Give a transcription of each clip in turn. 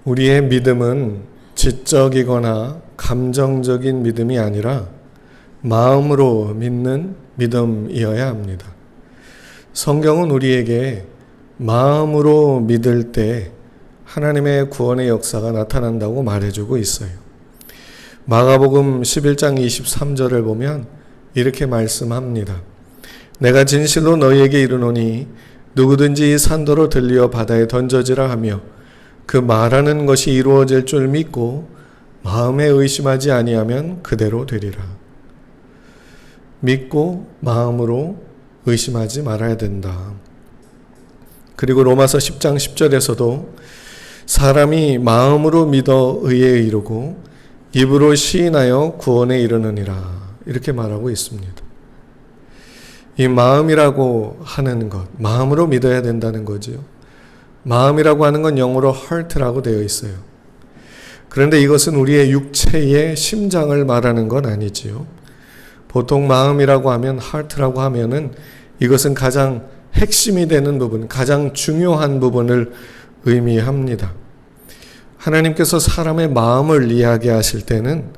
우리의 믿음은 지적이거나 감정적인 믿음이 아니라 마음으로 믿는 믿음이어야 합니다. 성경은 우리에게 마음으로 믿을 때 하나님의 구원의 역사가 나타난다고 말해주고 있어요. 마가복음 11장 23절을 보면 이렇게 말씀합니다. 내가 진실로 너희에게 이르노니 누구든지 이 산도로 들리어 바다에 던져지라 하며 그 말하는 것이 이루어질 줄 믿고 마음에 의심하지 아니하면 그대로 되리라. 믿고 마음으로 의심하지 말아야 된다. 그리고 로마서 10장 10절에서도 사람이 마음으로 믿어 의에 이르고 입으로 시인하여 구원에 이르느니라 이렇게 말하고 있습니다. 이 마음이라고 하는 것, 마음으로 믿어야 된다는 거지요. 마음이라고 하는 건 영어로 heart라고 되어 있어요. 그런데 이것은 우리의 육체의 심장을 말하는 건 아니지요. 보통 마음이라고 하면 heart라고 하면은 이것은 가장 핵심이 되는 부분, 가장 중요한 부분을 의미합니다. 하나님께서 사람의 마음을 이야기하실 때는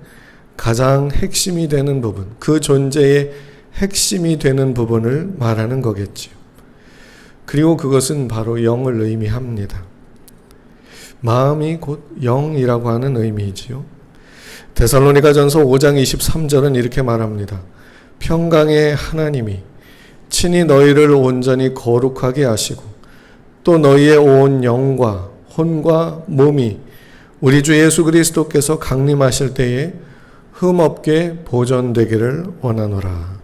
가장 핵심이 되는 부분, 그 존재의 핵심이 되는 부분을 말하는 거겠지요. 그리고 그것은 바로 영을 의미합니다. 마음이 곧 영이라고 하는 의미이지요. 데살로니가전서 5장 23절은 이렇게 말합니다. 평강의 하나님이 친히 너희를 온전히 거룩하게 하시고 또 너희의 온 영과 혼과 몸이 우리 주 예수 그리스도께서 강림하실 때에 흠없게 보존되기를 원하노라.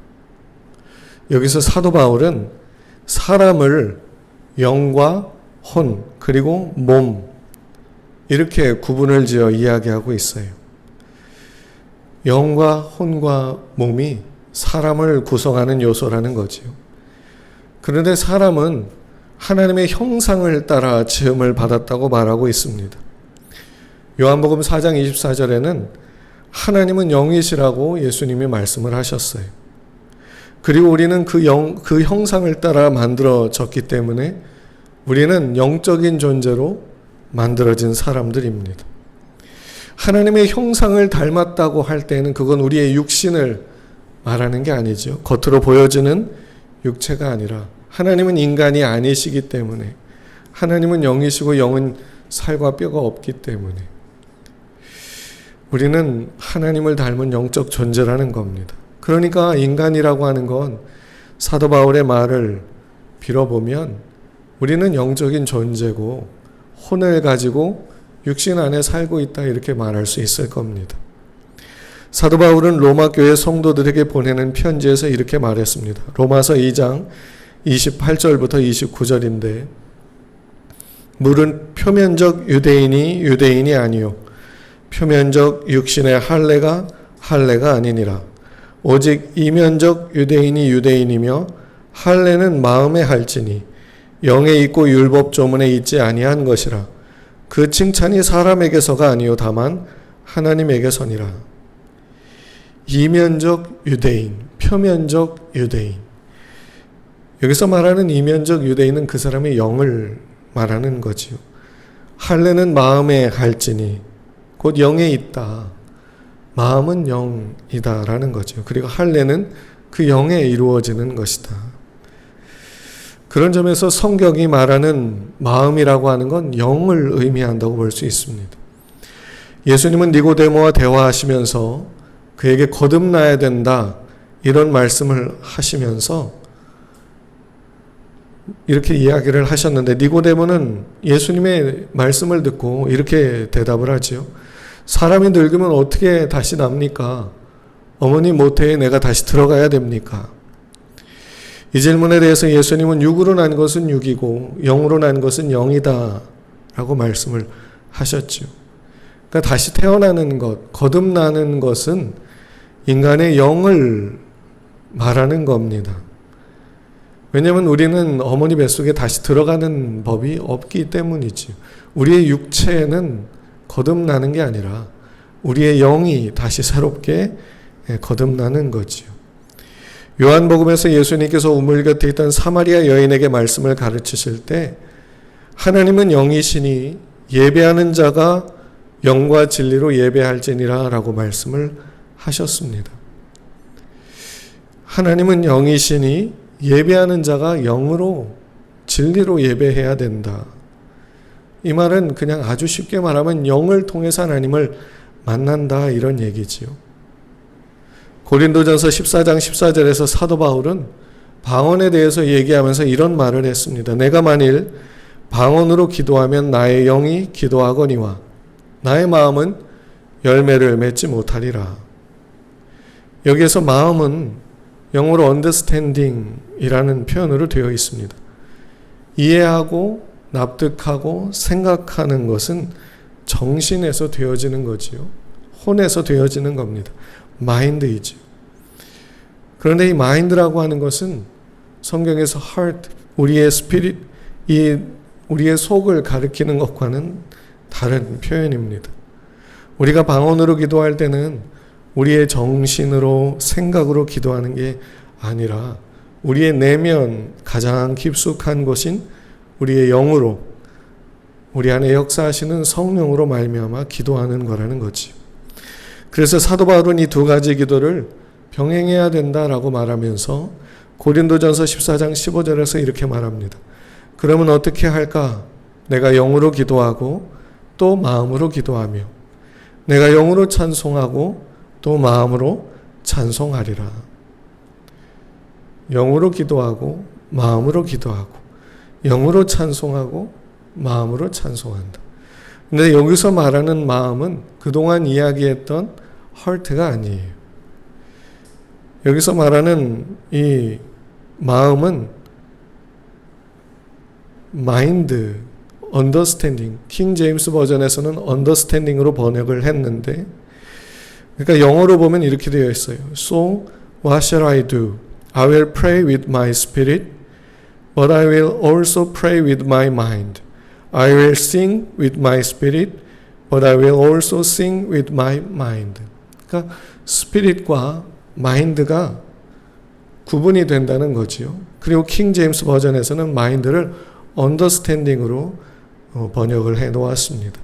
여기서 사도 바울은 사람을 영과 혼 그리고 몸 이렇게 구분을 지어 이야기하고 있어요. 영과 혼과 몸이 사람을 구성하는 요소라는 거지요. 그런데 사람은 하나님의 형상을 따라 지음을 받았다고 말하고 있습니다. 요한복음 4장 24절에는 하나님은 영이시라고 예수님이 말씀을 하셨어요. 그리고 우리는 그 형상을 따라 만들어졌기 때문에 우리는 영적인 존재로 만들어진 사람들입니다. 하나님의 형상을 닮았다고 할 때는 그건 우리의 육신을 말하는 게 아니죠. 겉으로 보여지는 육체가 아니라 하나님은 인간이 아니시기 때문에 하나님은 영이시고 영은 살과 뼈가 없기 때문에 우리는 하나님을 닮은 영적 존재라는 겁니다. 그러니까 인간이라고 하는 건 사도 바울의 말을 빌어보면 우리는 영적인 존재고 혼을 가지고 육신 안에 살고 있다 이렇게 말할 수 있을 겁니다. 사도 바울은 로마 교회 성도들에게 보내는 편지에서 이렇게 말했습니다. 로마서 2장 28절부터 29절인데 물은 표면적 유대인이 아니요 표면적 육신의 할례가 아니니라. 오직 이면적 유대인이 유대인이며 할례는 마음에 할지니 영에 있고 율법 조문에 있지 아니한 것이라. 그 칭찬이 사람에게서가 아니요 다만 하나님에게서니라. 이면적 유대인, 표면적 유대인. 여기서 말하는 이면적 유대인은 그 사람의 영을 말하는 거지요. 할례는 마음에 할지니 곧 영에 있다. 마음은 영이다라는 거죠. 그리고 할례는 그 영에 이루어지는 것이다. 그런 점에서 성경이 말하는 마음이라고 하는 건 영을 의미한다고 볼 수 있습니다. 예수님은 니고데모와 대화하시면서 그에게 거듭나야 된다 이런 말씀을 하시면서 이렇게 이야기를 하셨는데 니고데모는 예수님의 말씀을 듣고 이렇게 대답을 하지요. 사람이 늙으면 어떻게 다시 납니까? 어머니 모태에 내가 다시 들어가야 됩니까? 이 질문에 대해서 예수님은 육으로 난 것은 육이고 영으로 난 것은 영이다 라고 말씀을 하셨죠. 그러니까 다시 태어나는 것, 거듭나는 것은 인간의 영을 말하는 겁니다. 왜냐하면 우리는 어머니 뱃속에 다시 들어가는 법이 없기 때문이지. 우리의 육체는 거듭나는 게 아니라 우리의 영이 다시 새롭게 거듭나는 거지요. 요한복음에서 예수님께서 우물 곁에 있던 사마리아 여인에게 말씀을 가르치실 때 하나님은 영이시니 예배하는 자가 영과 진리로 예배할지니라 라고 말씀을 하셨습니다. 하나님은 영이시니 예배하는 자가 영으로 진리로 예배해야 된다. 이 말은 그냥 아주 쉽게 말하면 영을 통해서 하나님을 만난다 이런 얘기지요. 고린도전서 14장 14절에서 사도 바울은 방언에 대해서 얘기하면서 이런 말을 했습니다. 내가 만일 방언으로 기도하면 나의 영이 기도하거니와 나의 마음은 열매를 맺지 못하리라. 여기에서 마음은 영어로 understanding이라는 표현으로 되어 있습니다. 이해하고 납득하고 생각하는 것은 정신에서 되어지는 거지요. 혼에서 되어지는 겁니다. 마인드이죠. 그런데 이 마인드라고 하는 것은 성경에서 heart, 우리의 spirit, 우리의 속을 가리키는 것과는 다른 표현입니다. 우리가 방언으로 기도할 때는 우리의 정신으로 생각으로 기도하는 게 아니라 우리의 내면 가장 깊숙한 곳인 우리의 영으로 우리 안에 역사하시는 성령으로 말미암아 기도하는 거라는 거지. 그래서 사도 바울은 이 두 가지 기도를 병행해야 된다라고 말하면서 고린도전서 14장 15절에서 이렇게 말합니다. 그러면 어떻게 할까? 내가 영으로 기도하고 또 마음으로 기도하며 내가 영으로 찬송하고 또 마음으로 찬송하리라. 영으로 기도하고 마음으로 기도하고 영으로 찬송하고 마음으로 찬송한다. 근데 여기서 말하는 마음은 그동안 이야기했던 heart가 아니에요. 여기서 말하는 이 마음은 mind, understanding, 킹 제임스 버전에서는 understanding으로 번역을 했는데, 그러니까 영어로 보면 이렇게 되어 있어요. So what shall I do? I will pray with my spirit, but I will also pray with my mind. I will sing with my spirit, but I will also sing with my mind. 그러니까 스피릿과 마인드가 구분이 된다는 거지요. 그리고 킹 제임스 버전에서는 마인드를 언더스탠딩으로 번역을 해 놓았습니다.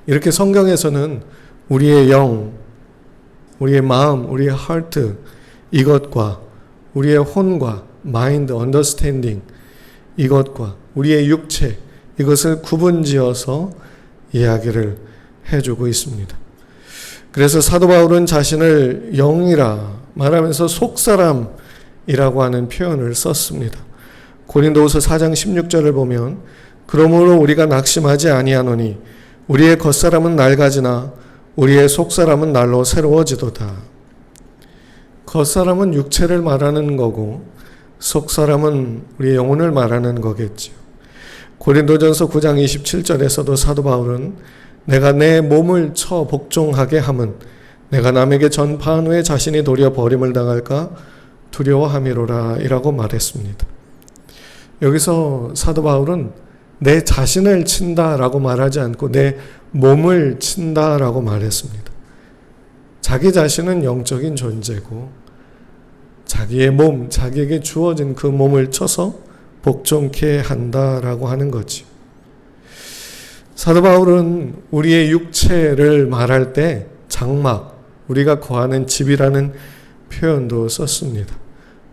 이렇게 성경에서는 우리의 영, 우리의 마음, 우리의 하트 이것과 우리의 혼과 마인드, 언더스탠딩 이것과 우리의 육체 이것을 구분지어서 이야기를 해주고 있습니다. 그래서 사도 바울은 자신을 영이라 말하면서 속사람이라고 하는 표현을 썼습니다. 고린도후서 4장 16절을 보면 그러므로 우리가 낙심하지 아니하노니 우리의 겉사람은 낡아지나 우리의 속사람은 날로 새로워지도다. 겉사람은 육체를 말하는 거고 속사람은 우리의 영혼을 말하는 거겠죠. 고린도전서 9장 27절에서도 사도 바울은 내가 내 몸을 쳐 복종하게 함은 내가 남에게 전파한 후에 자신이 도리어 버림을 당할까 두려워함이로라 이라고 말했습니다. 여기서 사도 바울은 내 자신을 친다라고 말하지 않고 내 몸을 친다라고 말했습니다. 자기 자신은 영적인 존재고 자기의 몸, 자기에게 주어진 그 몸을 쳐서 복종케 한다라고 하는 거지. 사도 바울은 우리의 육체를 말할 때 장막, 우리가 거하는 집이라는 표현도 썼습니다.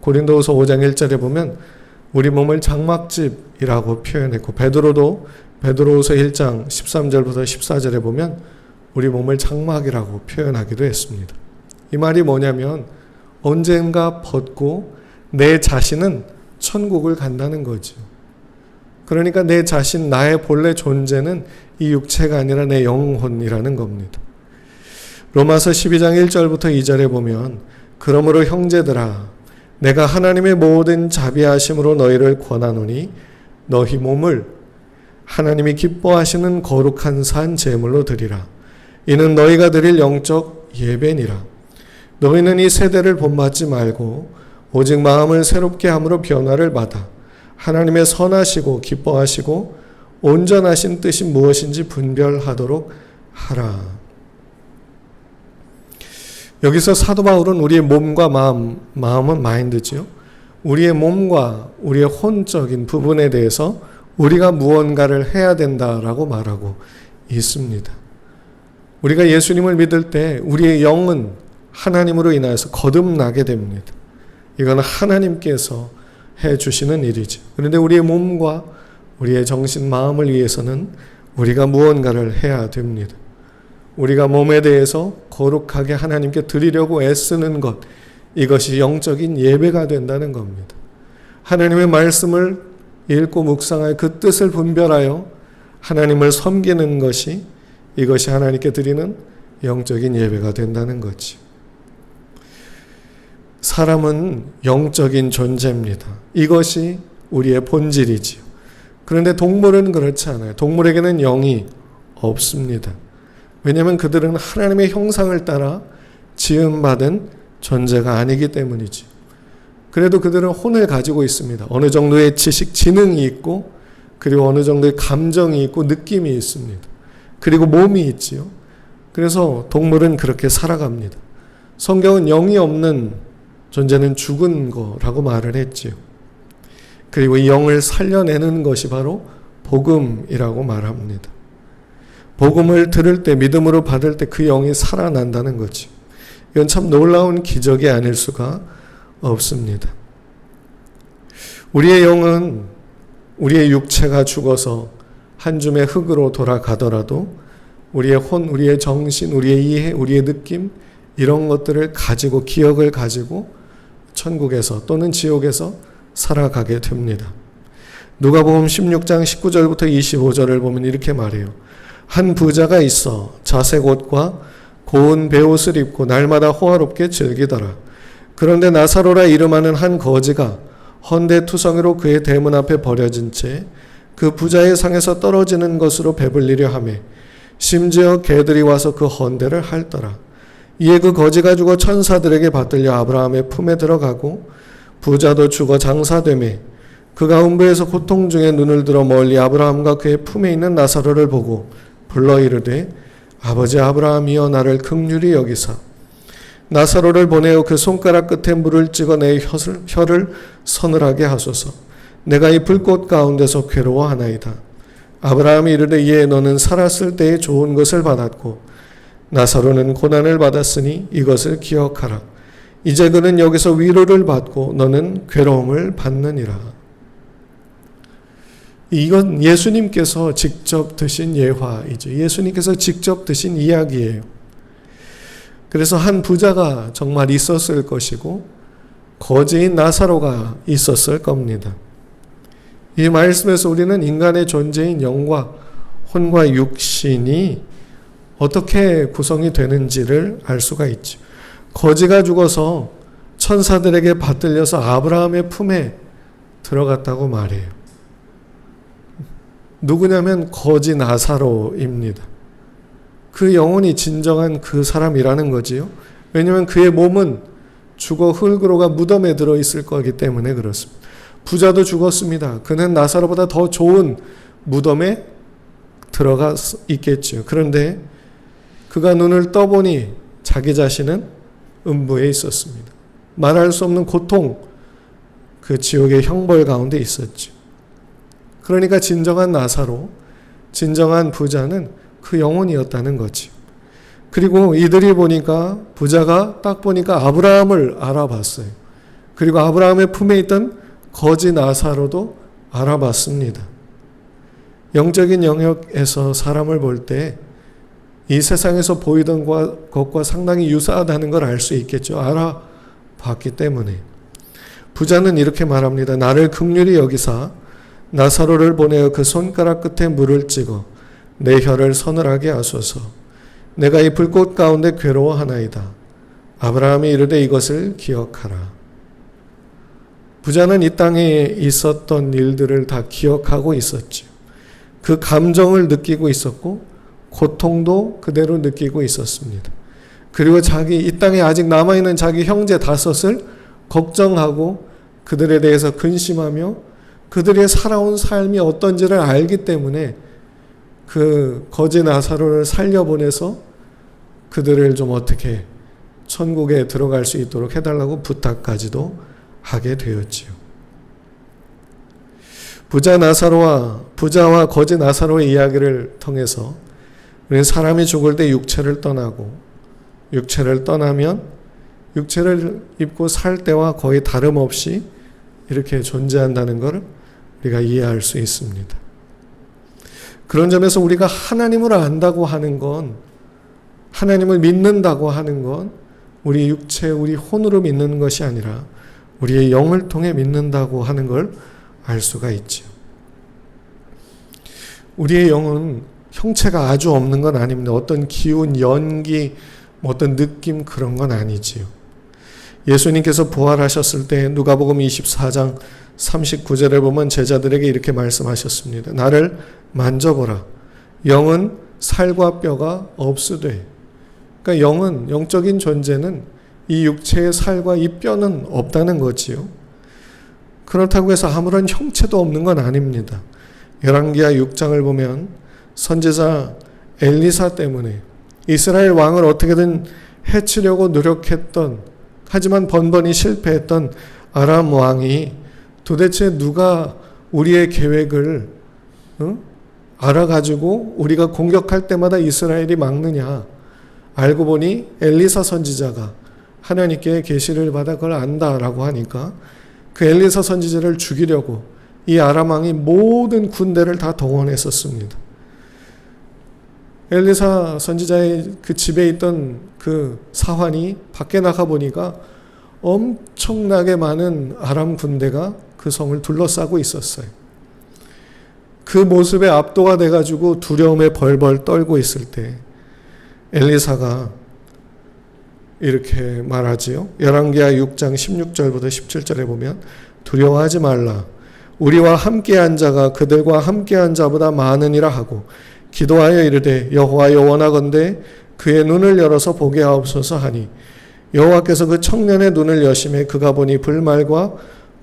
고린도후서 5장 1절에 보면 우리 몸을 장막집이라고 표현했고 베드로도 베드로후서 1장 13절부터 14절에 보면 우리 몸을 장막이라고 표현하기도 했습니다. 이 말이 뭐냐면 언젠가 벗고 내 자신은 천국을 간다는 거죠. 그러니까 내 자신, 나의 본래 존재는 이 육체가 아니라 내 영혼이라는 겁니다. 로마서 12장 1절부터 2절에 보면 그러므로 형제들아 내가 하나님의 모든 자비하심으로 너희를 권하노니 너희 몸을 하나님이 기뻐하시는 거룩한 산 제물로 드리라. 이는 너희가 드릴 영적 예배니라. 너희는 이 세대를 본받지 말고 오직 마음을 새롭게 함으로 변화를 받아 하나님의 선하시고 기뻐하시고 온전하신 뜻이 무엇인지 분별하도록 하라. 여기서 사도 바울은 우리의 몸과 마음은 마인드지요. 우리의 몸과 우리의 혼적인 부분에 대해서 우리가 무언가를 해야 된다라고 말하고 있습니다. 우리가 예수님을 믿을 때 우리의 영은 하나님으로 인하여서 거듭나게 됩니다. 이건 하나님께서 해주시는 일이죠. 그런데 우리의 몸과 우리의 정신, 마음을 위해서는 우리가 무언가를 해야 됩니다. 우리가 몸에 대해서 거룩하게 하나님께 드리려고 애쓰는 것, 이것이 영적인 예배가 된다는 겁니다. 하나님의 말씀을 읽고 묵상하여 그 뜻을 분별하여 하나님을 섬기는 것이, 이것이 하나님께 드리는 영적인 예배가 된다는 거지. 사람은 영적인 존재입니다. 이것이 우리의 본질이지요. 그런데 동물은 그렇지 않아요. 동물에게는 영이 없습니다. 왜냐하면 그들은 하나님의 형상을 따라 지음받은 존재가 아니기 때문이지. 그래도 그들은 혼을 가지고 있습니다. 어느 정도의 지식, 지능이 있고, 그리고 어느 정도의 감정이 있고 느낌이 있습니다. 그리고 몸이 있지요. 그래서 동물은 그렇게 살아갑니다. 성경은 영이 없는 존재는 죽은 거라고 말을 했지요. 그리고 이 영을 살려내는 것이 바로 복음이라고 말합니다. 복음을 들을 때, 믿음으로 받을 때 그 영이 살아난다는 거지. 이건 참 놀라운 기적이 아닐 수가 없습니다. 우리의 영은, 우리의 육체가 죽어서 한 줌의 흙으로 돌아가더라도 우리의 혼, 우리의 정신, 우리의 이해, 우리의 느낌, 이런 것들을 가지고, 기억을 가지고 천국에서 또는 지옥에서 살아가게 됩니다. 누가복음 16장 19절부터 25절을 보면 이렇게 말해요. 한 부자가 있어 자색 옷과 고운 베옷을 입고 날마다 호화롭게 즐기더라. 그런데 나사로라 이름하는 한 거지가 헌대투성이로 그의 대문 앞에 버려진 채 그 부자의 상에서 떨어지는 것으로 배불리려 하매 심지어 개들이 와서 그 헌대를 핥더라. 이에 그 거지가 죽어 천사들에게 받들려 아브라함의 품에 들어가고 부자도 죽어 장사되매 그가 음부에서 고통 중에 눈을 들어 멀리 아브라함과 그의 품에 있는 나사로를 보고 불러 이르되 아버지 아브라함이여 나를 긍휼히 여기사 나사로를 보내어 그 손가락 끝에 물을 찍어 내 혀를 서늘하게 하소서. 내가 이 불꽃 가운데서 괴로워하나이다. 아브라함이 이르되 이에 너는 살았을 때에 좋은 것을 받았고 나사로는 고난을 받았으니 이것을 기억하라. 이제 그는 여기서 위로를 받고 너는 괴로움을 받느니라. 이건 예수님께서 직접 드신 예화이죠. 예수님께서 직접 드신 이야기예요. 그래서 한 부자가 정말 있었을 것이고 거지인 나사로가 있었을 겁니다. 이 말씀에서 우리는 인간의 존재인 영과 혼과 육신이 어떻게 구성이 되는지를 알 수가 있죠. 거지가 죽어서 천사들에게 받들려서 아브라함의 품에 들어갔다고 말해요. 누구냐면 거지 나사로입니다. 그 영혼이 진정한 그 사람이라는 거지요. 왜냐하면 그의 몸은 죽어 흙으로가 무덤에 들어있을 거기 때문에 그렇습니다. 부자도 죽었습니다. 그는 나사로보다 더 좋은 무덤에 들어가 있겠죠. 그런데 그가 눈을 떠보니 자기 자신은 음부에 있었습니다. 말할 수 없는 고통, 그 지옥의 형벌 가운데 있었죠. 그러니까 진정한 나사로, 진정한 부자는 그 영혼이었다는 거지. 그리고 이들이 보니까 부자가 딱 보니까 아브라함을 알아봤어요. 그리고 아브라함의 품에 있던 거지 나사로도 알아봤습니다. 영적인 영역에서 사람을 볼 때 이 세상에서 보이던 것과 상당히 유사하다는 걸 알 수 있겠죠. 알아봤기 때문에. 부자는 이렇게 말합니다. 나를 긍휼히 여기사 나사로를 보내어 그 손가락 끝에 물을 찍어 내 혀를 서늘하게 하소서. 내가 이 불꽃 가운데 괴로워하나이다. 아브라함이 이르되 이것을 기억하라. 부자는 이 땅에 있었던 일들을 다 기억하고 있었죠. 그 감정을 느끼고 있었고 고통도 그대로 느끼고 있었습니다. 그리고 이 땅에 아직 남아있는 자기 형제 5을 걱정하고 그들에 대해서 근심하며 그들의 살아온 삶이 어떤지를 알기 때문에 그 거지 나사로를 살려보내서 그들을 좀 어떻게 천국에 들어갈 수 있도록 해달라고 부탁까지도 하게 되었지요. 부자와 거지 나사로의 이야기를 통해서 우리는 사람이 죽을 때 육체를 떠나고 육체를 떠나면 육체를 입고 살 때와 거의 다름없이 이렇게 존재한다는 것을 우리가 이해할 수 있습니다. 그런 점에서 우리가 하나님을 안다고 하는 건, 하나님을 믿는다고 하는 건 우리 육체, 우리 혼으로 믿는 것이 아니라 우리의 영을 통해 믿는다고 하는 걸 알 수가 있죠. 우리의 영은 형체가 아주 없는 건 아닙니다. 어떤 기운, 연기, 어떤 느낌 그런 건 아니지요. 예수님께서 부활하셨을 때 누가복음 24장 39절에 보면 제자들에게 이렇게 말씀하셨습니다. 나를 만져보라. 영은 살과 뼈가 없으되. 그러니까 영은, 영적인 존재는 이 육체의 살과 이 뼈는 없다는 거지요. 그렇다고 해서 아무런 형체도 없는 건 아닙니다. 열왕기하 6장을 보면 선지자 엘리사 때문에 이스라엘 왕을 어떻게든 해치려고 노력했던, 하지만 번번이 실패했던 아람 왕이 도대체 누가 우리의 계획을 알아가지고 우리가 공격할 때마다 이스라엘이 막느냐, 알고 보니 엘리사 선지자가 하나님께 계시를 받아 그걸 안다라고 하니까 그 엘리사 선지자를 죽이려고 이 아람 왕이 모든 군대를 다 동원했었습니다. 엘리사 선지자의 그 집에 있던 그 사환이 밖에 나가 보니까 엄청나게 많은 아람 군대가 그 성을 둘러싸고 있었어요. 그 모습에 압도가 돼가지고 두려움에 벌벌 떨고 있을 때 엘리사가 이렇게 말하지요. 열왕기하 6장 16절부터 17절에 보면 두려워하지 말라. 우리와 함께한 자가 그들과 함께한 자보다 많으니라 하고 기도하여 이르되 여호와여 원하건대 그의 눈을 열어서 보게 하옵소서 하니 여호와께서 그 청년의 눈을 여심해 그가 보니 불말과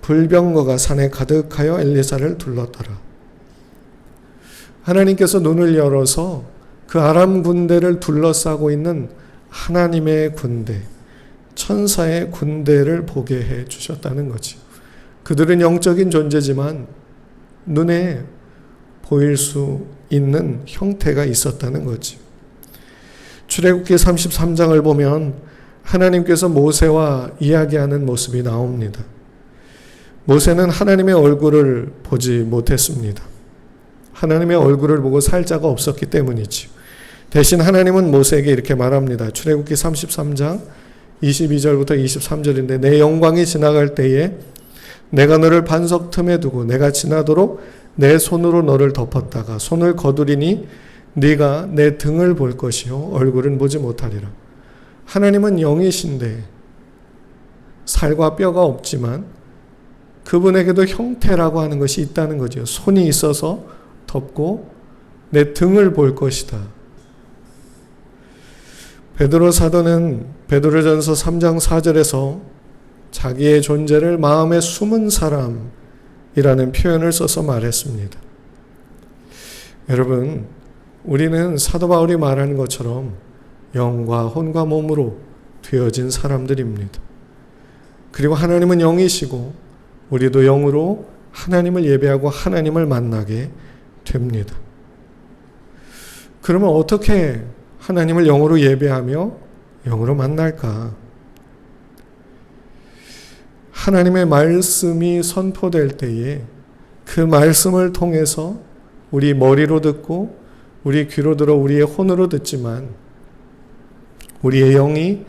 불병거가 산에 가득하여 엘리사를 둘렀더라. 하나님께서 눈을 열어서 그 아람 군대를 둘러싸고 있는 하나님의 군대, 천사의 군대를 보게 해 주셨다는 거지. 그들은 영적인 존재지만 눈에 보일 수 있는 형태가 있었다는 거지. 출애굽기 33장을 보면 하나님께서 모세와 이야기하는 모습이 나옵니다. 모세는 하나님의 얼굴을 보지 못했습니다. 하나님의 얼굴을 보고 살 자가 없었기 때문이지. 대신 하나님은 모세에게 이렇게 말합니다. 출애굽기 33장 22절부터 23절인데 내 영광이 지나갈 때에 내가 너를 반석 틈에 두고 내가 지나도록 내 손으로 너를 덮었다가 손을 거두리니 네가 내 등을 볼 것이요 얼굴은 보지 못하리라. 하나님은 영이신데 살과 뼈가 없지만 그분에게도 형태라고 하는 것이 있다는 거죠. 손이 있어서 덮고 내 등을 볼 것이다. 베드로 사도는 베드로전서 3장 4절에서 자기의 존재를 마음에 숨은 사람이라는 표현을 써서 말했습니다. 여러분, 우리는 사도 바울이 말하는 것처럼 영과 혼과 몸으로 되어진 사람들입니다. 그리고 하나님은 영이시고 우리도 영으로 하나님을 예배하고 하나님을 만나게 됩니다. 그러면 어떻게 하나님을 영으로 예배하며 영으로 만날까? 하나님의 말씀이 선포될 때에 그 말씀을 통해서 우리 머리로 듣고 우리 귀로 들어 우리의 혼으로 듣지만 우리의 영이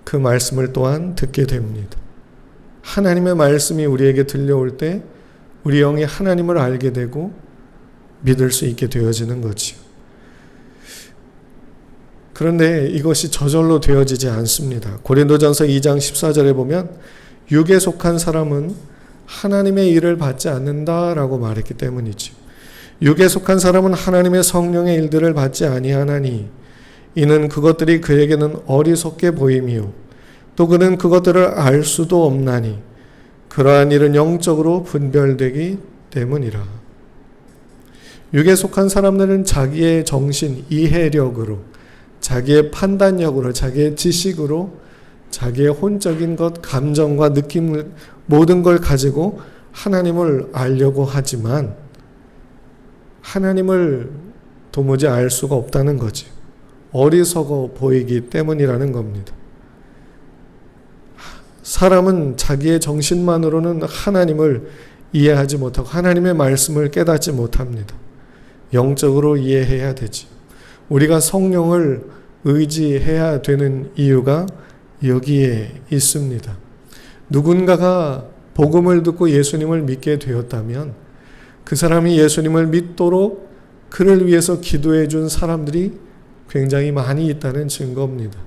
그 말씀을 또한 듣게 됩니다. 하나님의 말씀이 우리에게 들려올 때 우리 영이 하나님을 알게 되고 믿을 수 있게 되어지는 거지요. 그런데 이것이 저절로 되어지지 않습니다. 고린도전서 2장 14절에 보면 육에 속한 사람은 하나님의 일을 받지 않는다라고 말했기 때문이지. 육에 속한 사람은 하나님의 성령의 일들을 받지 아니하나니 이는 그것들이 그에게는 어리석게 보이며 또 그는 그것들을 알 수도 없나니 그러한 일은 영적으로 분별되기 때문이라. 육에 속한 사람들은 자기의 정신, 이해력으로 자기의 판단력으로, 자기의 지식으로, 자기의 혼적인 것, 감정과 느낌을 모든 걸 가지고 하나님을 알려고 하지만 하나님을 도무지 알 수가 없다는 거지. 어리석어 보이기 때문이라는 겁니다. 사람은 자기의 정신만으로는 하나님을 이해하지 못하고 하나님의 말씀을 깨닫지 못합니다. 영적으로 이해해야 되지. 우리가 성령을 의지해야 되는 이유가 여기에 있습니다. 누군가가 복음을 듣고 예수님을 믿게 되었다면 그 사람이 예수님을 믿도록 그를 위해서 기도해 준 사람들이 굉장히 많이 있다는 증거입니다.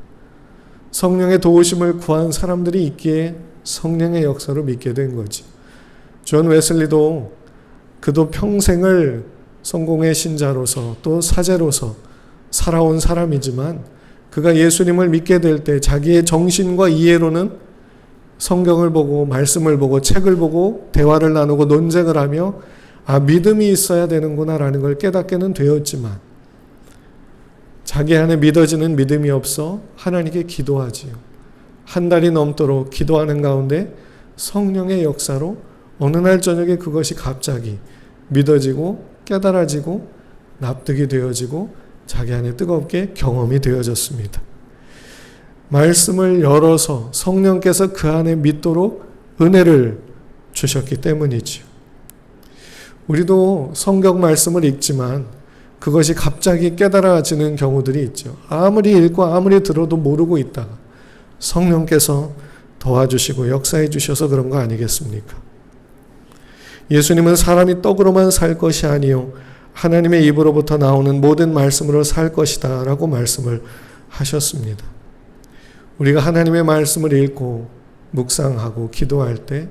성령의 도우심을 구한 사람들이 있기에 성령의 역사로 믿게 된 거지. 존 웨슬리도 그도 평생을 성공의 신자로서 또 사제로서 살아온 사람이지만 그가 예수님을 믿게 될 때 자기의 정신과 이해로는 성경을 보고 말씀을 보고 책을 보고 대화를 나누고 논쟁을 하며 믿음이 있어야 되는구나라는 걸 깨닫게는 되었지만 자기 안에 믿어지는 믿음이 없어 하나님께 기도하지요. 한 달이 넘도록 기도하는 가운데 성령의 역사로 어느 날 저녁에 그것이 갑자기 믿어지고 깨달아지고 납득이 되어지고 자기 안에 뜨겁게 경험이 되어졌습니다. 말씀을 열어서 성령께서 그 안에 믿도록 은혜를 주셨기 때문이지요. 우리도 성경 말씀을 읽지만 그것이 갑자기 깨달아지는 경우들이 있죠. 아무리 읽고 아무리 들어도 모르고 있다가 성령께서 도와주시고 역사해 주셔서 그런 거 아니겠습니까? 예수님은 사람이 떡으로만 살 것이 아니요 하나님의 입으로부터 나오는 모든 말씀으로 살 것이다 라고 말씀을 하셨습니다. 우리가 하나님의 말씀을 읽고 묵상하고 기도할 때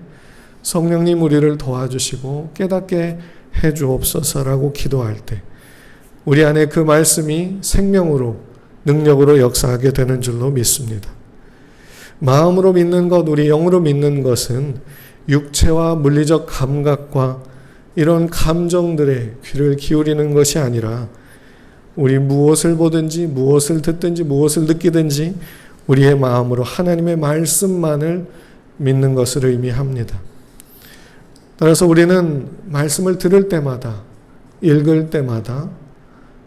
성령님 우리를 도와주시고 깨닫게 해 주옵소서라고 기도할 때 우리 안에 그 말씀이 생명으로 능력으로 역사하게 되는 줄로 믿습니다. 마음으로 믿는 것, 우리 영으로 믿는 것은 육체와 물리적 감각과 이런 감정들의 귀를 기울이는 것이 아니라 우리 무엇을 보든지 무엇을 듣든지 무엇을 느끼든지 우리의 마음으로 하나님의 말씀만을 믿는 것을 의미합니다. 따라서 우리는 말씀을 들을 때마다 읽을 때마다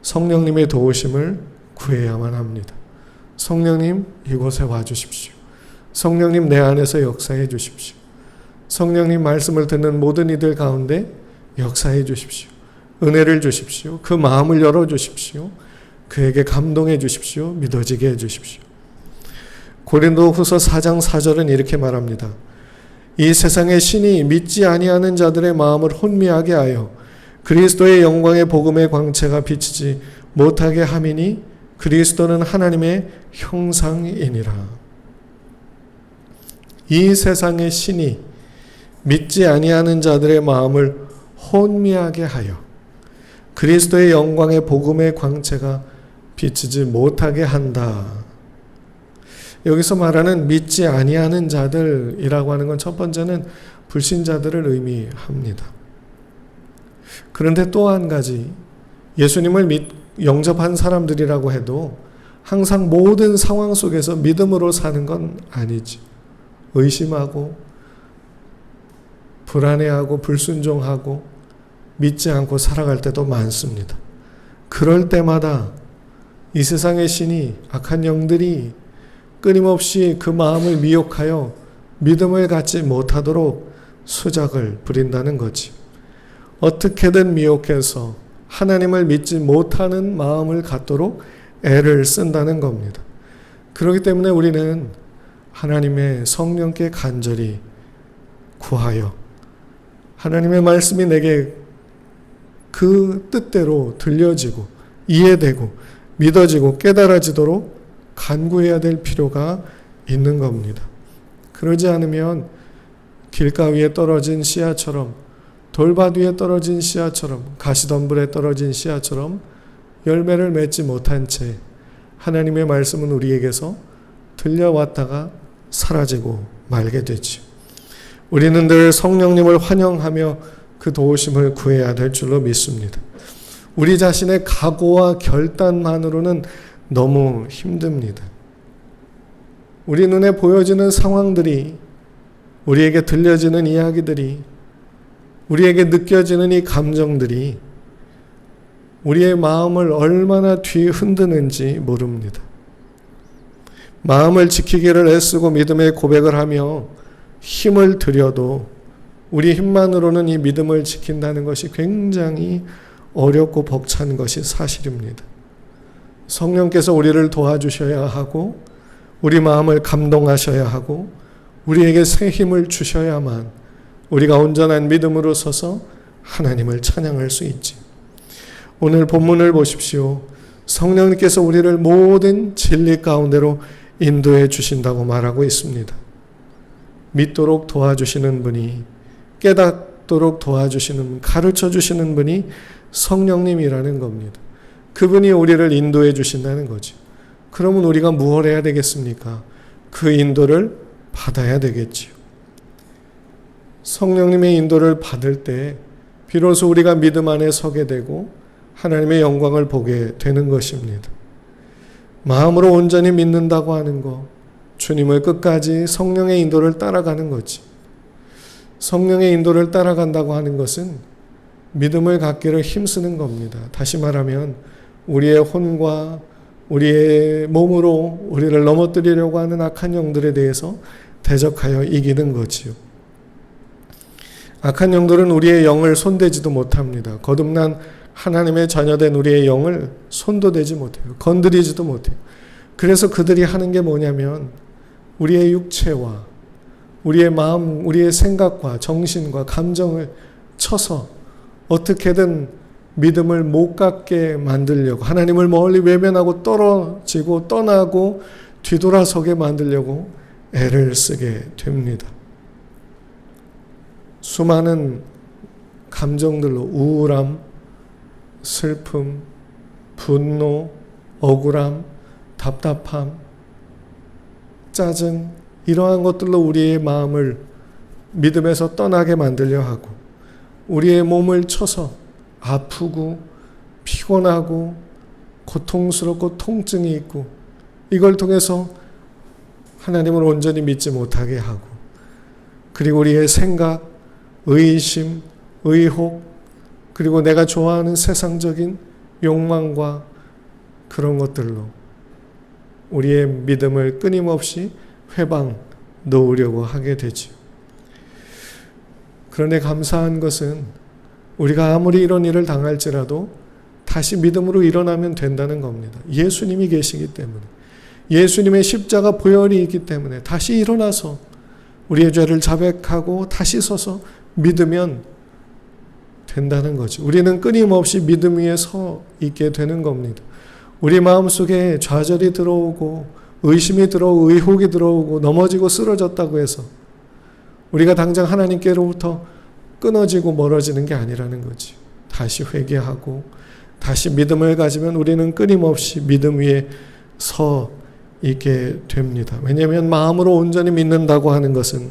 성령님의 도우심을 구해야만 합니다. 성령님 이곳에 와주십시오. 성령님 내 안에서 역사해 주십시오. 성령님 말씀을 듣는 모든 이들 가운데 역사해 주십시오. 은혜를 주십시오. 그 마음을 열어 주십시오. 그에게 감동해 주십시오. 믿어지게 해 주십시오. 고린도후서 4장 4절은 이렇게 말합니다. 이 세상의 신이 믿지 아니하는 자들의 마음을 혼미하게 하여 그리스도의 영광의 복음의 광채가 비치지 못하게 함이니 그리스도는 하나님의 형상이니라. 이 세상의 신이 믿지 아니하는 자들의 마음을 혼미하게 하여 그리스도의 영광의 복음의 광채가 비치지 못하게 한다. 여기서 말하는 믿지 아니하는 자들이라고 하는 건 첫 번째는 불신자들을 의미합니다. 그런데 또 한 가지 예수님을 영접한 사람들이라고 해도 항상 모든 상황 속에서 믿음으로 사는 건 아니지. 의심하고 불안해하고 불순종하고 믿지 않고 살아갈 때도 많습니다. 그럴 때마다 이 세상의 신이 악한 영들이 끊임없이 그 마음을 미혹하여 믿음을 갖지 못하도록 수작을 부린다는 거지. 어떻게든 미혹해서 하나님을 믿지 못하는 마음을 갖도록 애를 쓴다는 겁니다. 그렇기 때문에 우리는 하나님의 성령께 간절히 구하여 하나님의 말씀이 내게 그 뜻대로 들려지고 이해되고 믿어지고 깨달아지도록 간구해야 될 필요가 있는 겁니다. 그러지 않으면 길가 위에 떨어진 씨앗처럼 돌밭 위에 떨어진 씨앗처럼 가시덤불에 떨어진 씨앗처럼 열매를 맺지 못한 채 하나님의 말씀은 우리에게서 들려왔다가 사라지고 말게 되지. 우리는 늘 성령님을 환영하며 그 도우심을 구해야 될 줄로 믿습니다. 우리 자신의 각오와 결단만으로는 너무 힘듭니다. 우리 눈에 보여지는 상황들이, 우리에게 들려지는 이야기들이, 우리에게 느껴지는 이 감정들이 우리의 마음을 얼마나 뒤흔드는지 모릅니다. 마음을 지키기를 애쓰고 믿음의 고백을 하며 힘을 들여도 우리 힘만으로는 이 믿음을 지킨다는 것이 굉장히 어렵고 벅찬 것이 사실입니다. 성령께서 우리를 도와주셔야 하고 우리 마음을 감동하셔야 하고 우리에게 새 힘을 주셔야만 우리가 온전한 믿음으로 서서 하나님을 찬양할 수 있지. 오늘 본문을 보십시오. 성령님께서 우리를 모든 진리 가운데로 인도해 주신다고 말하고 있습니다. 믿도록 도와주시는 분이, 깨닫도록 도와주시는, 가르쳐 주시는 분이 성령님이라는 겁니다. 그분이 우리를 인도해 주신다는 거죠. 그러면 우리가 무엇을 해야 되겠습니까? 그 인도를 받아야 되겠지요. 성령님의 인도를 받을 때 비로소 우리가 믿음 안에 서게 되고 하나님의 영광을 보게 되는 것입니다. 마음으로 온전히 믿는다고 하는 것, 주님을 끝까지 성령의 인도를 따라가는 거지. 성령의 인도를 따라간다고 하는 것은 믿음을 갖기를 힘쓰는 겁니다. 다시 말하면 우리의 혼과 우리의 몸으로 우리를 넘어뜨리려고 하는 악한 영들에 대해서 대적하여 이기는 거지요. 악한 영들은 우리의 영을 손대지도 못합니다. 거듭난 하나님의 자녀된 우리의 영을 손도 대지 못해요. 건드리지도 못해요. 그래서 그들이 하는 게 뭐냐면 우리의 육체와 우리의 마음, 우리의 생각과 정신과 감정을 쳐서 어떻게든 믿음을 못 갖게 만들려고, 하나님을 멀리 외면하고 떨어지고 떠나고 뒤돌아서게 만들려고 애를 쓰게 됩니다. 수많은 감정들로 우울함, 슬픔, 분노, 억울함, 답답함, 짜증, 이러한 것들로 우리의 마음을 믿음에서 떠나게 만들려 하고 우리의 몸을 쳐서 아프고 피곤하고 고통스럽고 통증이 있고 이걸 통해서 하나님을 온전히 믿지 못하게 하고 그리고 우리의 생각, 의심, 의혹 그리고 내가 좋아하는 세상적인 욕망과 그런 것들로 우리의 믿음을 끊임없이 회방 놓으려고 하게 되죠. 그런데 감사한 것은 우리가 아무리 이런 일을 당할지라도 다시 믿음으로 일어나면 된다는 겁니다. 예수님이 계시기 때문에, 예수님의 십자가 보혈이 있기 때문에 다시 일어나서 우리의 죄를 자백하고 다시 서서 믿으면 된다는 거죠. 우리는 끊임없이 믿음 위에 서 있게 되는 겁니다. 우리 마음속에 좌절이 들어오고 의심이 들어오고 의혹이 들어오고 넘어지고 쓰러졌다고 해서 우리가 당장 하나님께로부터 끊어지고 멀어지는 게 아니라는 거지. 다시 회개하고 다시 믿음을 가지면 우리는 끊임없이 믿음 위에 서 있게 됩니다. 왜냐하면 마음으로 온전히 믿는다고 하는 것은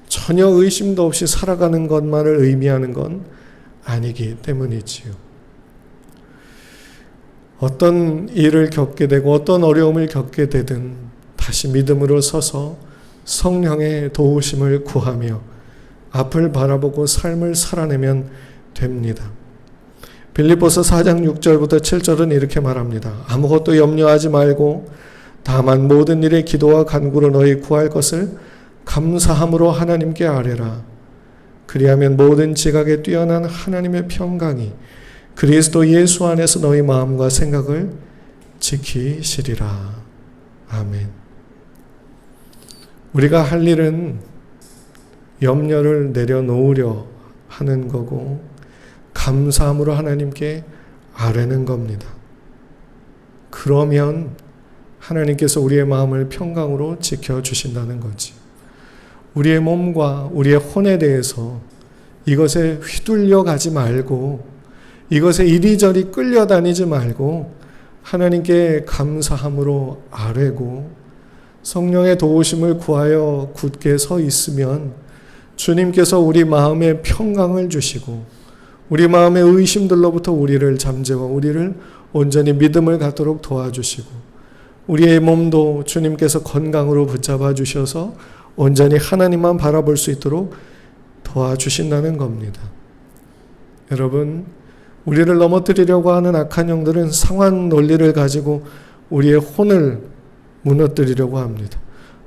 전혀 의심도 없이 살아가는 것만을 의미하는 건 아니기 때문이지요. 어떤 일을 겪게 되고 어떤 어려움을 겪게 되든 다시 믿음으로 서서 성령의 도우심을 구하며 앞을 바라보고 삶을 살아내면 됩니다. 빌립보서 4장 6절부터 7절은 이렇게 말합니다. 아무것도 염려하지 말고 다만 모든 일에 기도와 간구로 너희 구할 것을 감사함으로 하나님께 아뢰라. 그리하면 모든 지각에 뛰어난 하나님의 평강이 그리스도 예수 안에서 너희 마음과 생각을 지키시리라. 아멘. 우리가 할 일은 염려를 내려놓으려 하는 거고 감사함으로 하나님께 아뢰는 겁니다. 그러면 하나님께서 우리의 마음을 평강으로 지켜주신다는 거지. 우리의 몸과 우리의 혼에 대해서 이것에 휘둘려 가지 말고 이것에 이리저리 끌려다니지 말고 하나님께 감사함으로 아뢰고 성령의 도우심을 구하여 굳게 서 있으면 주님께서 우리 마음에 평강을 주시고 우리 마음의 의심들로부터 우리를 잠재워 우리를 온전히 믿음을 갖도록 도와주시고 우리의 몸도 주님께서 건강으로 붙잡아 주셔서 온전히 하나님만 바라볼 수 있도록 도와주신다는 겁니다. 여러분, 우리를 넘어뜨리려고 하는 악한 영들은 상황 논리를 가지고 우리의 혼을 무너뜨리려고 합니다.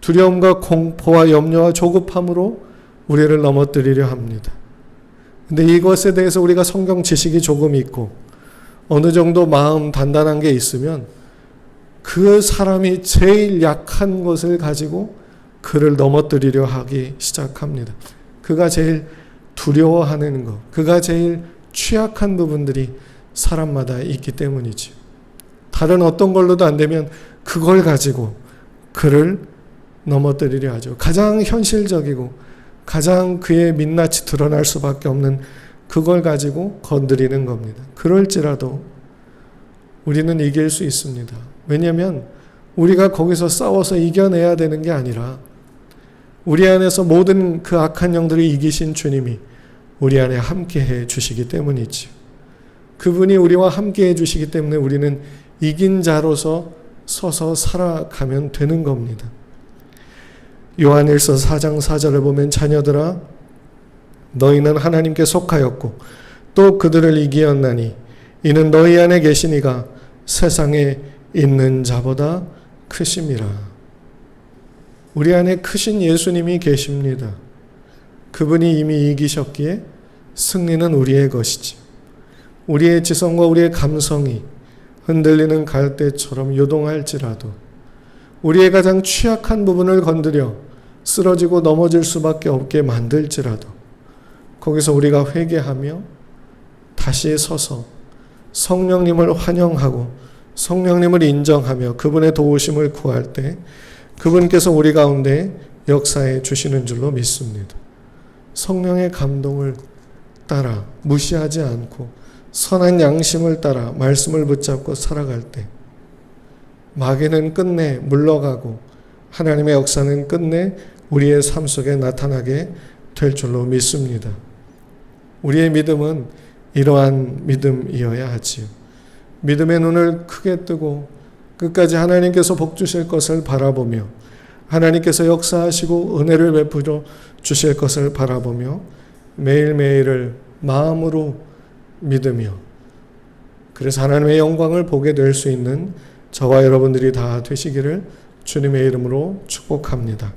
두려움과 공포와 염려와 조급함으로 우리를 넘어뜨리려 합니다. 근데 이것에 대해서 우리가 성경 지식이 조금 있고 어느 정도 마음 단단한 게 있으면 그 사람이 제일 약한 것을 가지고 그를 넘어뜨리려 하기 시작합니다. 그가 제일 두려워하는 것, 그가 제일 취약한 부분들이 사람마다 있기 때문이지. 다른 어떤 걸로도 안 되면 그걸 가지고 그를 넘어뜨리려 하죠. 가장 현실적이고 가장 그의 민낯이 드러날 수밖에 없는 그걸 가지고 건드리는 겁니다. 그럴지라도 우리는 이길 수 있습니다. 왜냐하면 우리가 거기서 싸워서 이겨내야 되는 게 아니라 우리 안에서 모든 그 악한 영들을 이기신 주님이 우리 안에 함께해 주시기 때문이지. 그분이 우리와 함께해 주시기 때문에 우리는 이긴 자로서 서서 살아가면 되는 겁니다. 요한일서 4장 4절을 보면 자녀들아 너희는 하나님께 속하였고 또 그들을 이기었나니 이는 너희 안에 계신 이가 세상에 있는 자보다 크심이라. 우리 안에 크신 예수님이 계십니다. 그분이 이미 이기셨기에 승리는 우리의 것이지. 우리의 지성과 우리의 감성이 흔들리는 갈대처럼 요동할지라도 우리의 가장 취약한 부분을 건드려 쓰러지고 넘어질 수밖에 없게 만들지라도 거기서 우리가 회개하며 다시 서서 성령님을 환영하고 성령님을 인정하며 그분의 도우심을 구할 때 그분께서 우리 가운데 역사해 주시는 줄로 믿습니다. 성령의 감동을 따라 무시하지 않고 선한 양심을 따라 말씀을 붙잡고 살아갈 때 마귀는 끝내 물러가고 하나님의 역사는 끝내 우리의 삶 속에 나타나게 될 줄로 믿습니다. 우리의 믿음은 이러한 믿음이어야 하지요. 믿음의 눈을 크게 뜨고 끝까지 하나님께서 복 주실 것을 바라보며 하나님께서 역사하시고 은혜를 베풀어 주실 것을 바라보며 매일매일을 마음으로 믿으며 그래서 하나님의 영광을 보게 될 수 있는 저와 여러분들이 다 되시기를 주님의 이름으로 축복합니다.